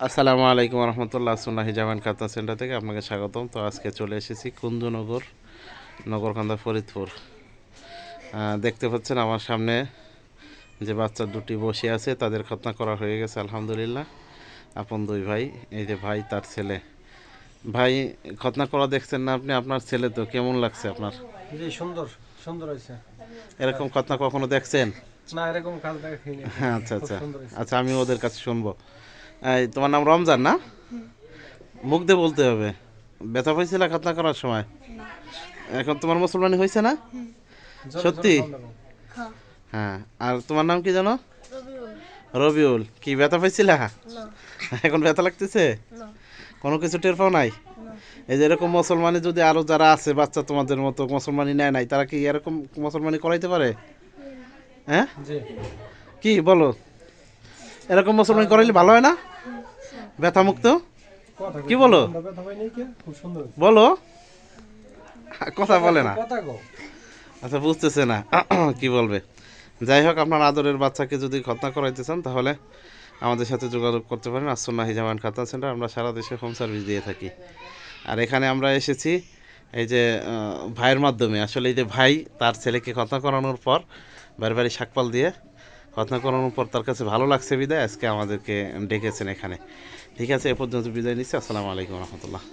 আসসালামু আলাইকুম রহমতুল্লাহ। সুন্নাহ জামান খাতা সেন্টার থেকে আপনাকে স্বাগতম। তো আজকে চলে এসেছি কুঞ্জনগর, নগরকান্দা, ফরিদপুর। দেখতে পাচ্ছেন আমার সামনে যে বাচ্চা দুটি বসে আছে, তাদের খতনা করা হয়ে গেছে আলহামদুলিল্লাহ। আপন দুই ভাই, এই যে ভাই তার ছেলে। ভাই, খতনা করা দেখছেন না আপনি? আপনার ছেলে তো কেমন লাগছে আপনার? জি, সুন্দর সুন্দর হয়েছে। এরকম খতনা কখনো দেখছেন? না, এরকম কাজ দেখিনি। হ্যাঁ, আচ্ছা খুব আচ্ছা সুন্দর হয়েছে। আচ্ছা, আমি ওদের কাছে শুনবো। এই, তোমার নাম রমজান না? মুখ দিয়ে বলতে হবে। ব্যথা পাইছিল খতনা করার সময়? এখন তোমার মুসলমানি হয়েছে না? জোরে সত্যি? জোরে সাউন্ড দাও। হ্যাঁ। আর তোমার নাম কি জানো? রবিউল। রবিউল। কি ব্যথা পাইছিলা? না। এখন ব্যথা লাগতেছে? না। কোনো কিছু টের পাও নাই? না। এই যে এরকম মুসলমানি যদি আরো যারা আছে বাচ্চা তোমাদের মতো মুসলমানি নেয় নাই, তারা কি এরকম মুসলমানি করাইতে পারে? হ্যাঁ, জি। কি বলো? এরকম মুসলমানি করাইলে ভালো হয় না? ব্যথা মুক্ত? কথা কি বলো? আমরা ব্যথা পাই নাই কে? খুব সুন্দর হয়েছে। বলো। কথা বলে না। কথা কও। আচ্ছা, বুঝতেছে না কি বলবে। যাই হোক, আপনার আদরের বাচ্চাকে যদি খতনা করাইতে চান তাহলে আমাদের সাথে যোগাযোগ করতে পারেন। আসন্না হিজামান খাতা সেন্টার, আমরা সারা দেশে হোম সার্ভিস দিয়ে থাকি। আর এখানে আমরা এসেছি এই যে ভাইয়ের মাধ্যমে। আসলে এই যে ভাই তার ছেলেকে খতনা করানোর পর বাড়ি বাড়ি শাকপাল দিয়ে খতনা করানোর পর তার কাছে ভালো লাগছে বিদায় আজকে আমাদেরকে ডেকেছেন এখানে। ঠিক আছে, এ পর্যন্ত বিদায় নিচ্ছি। আসসালামু আলাইকুম রহমতুল্লাহ।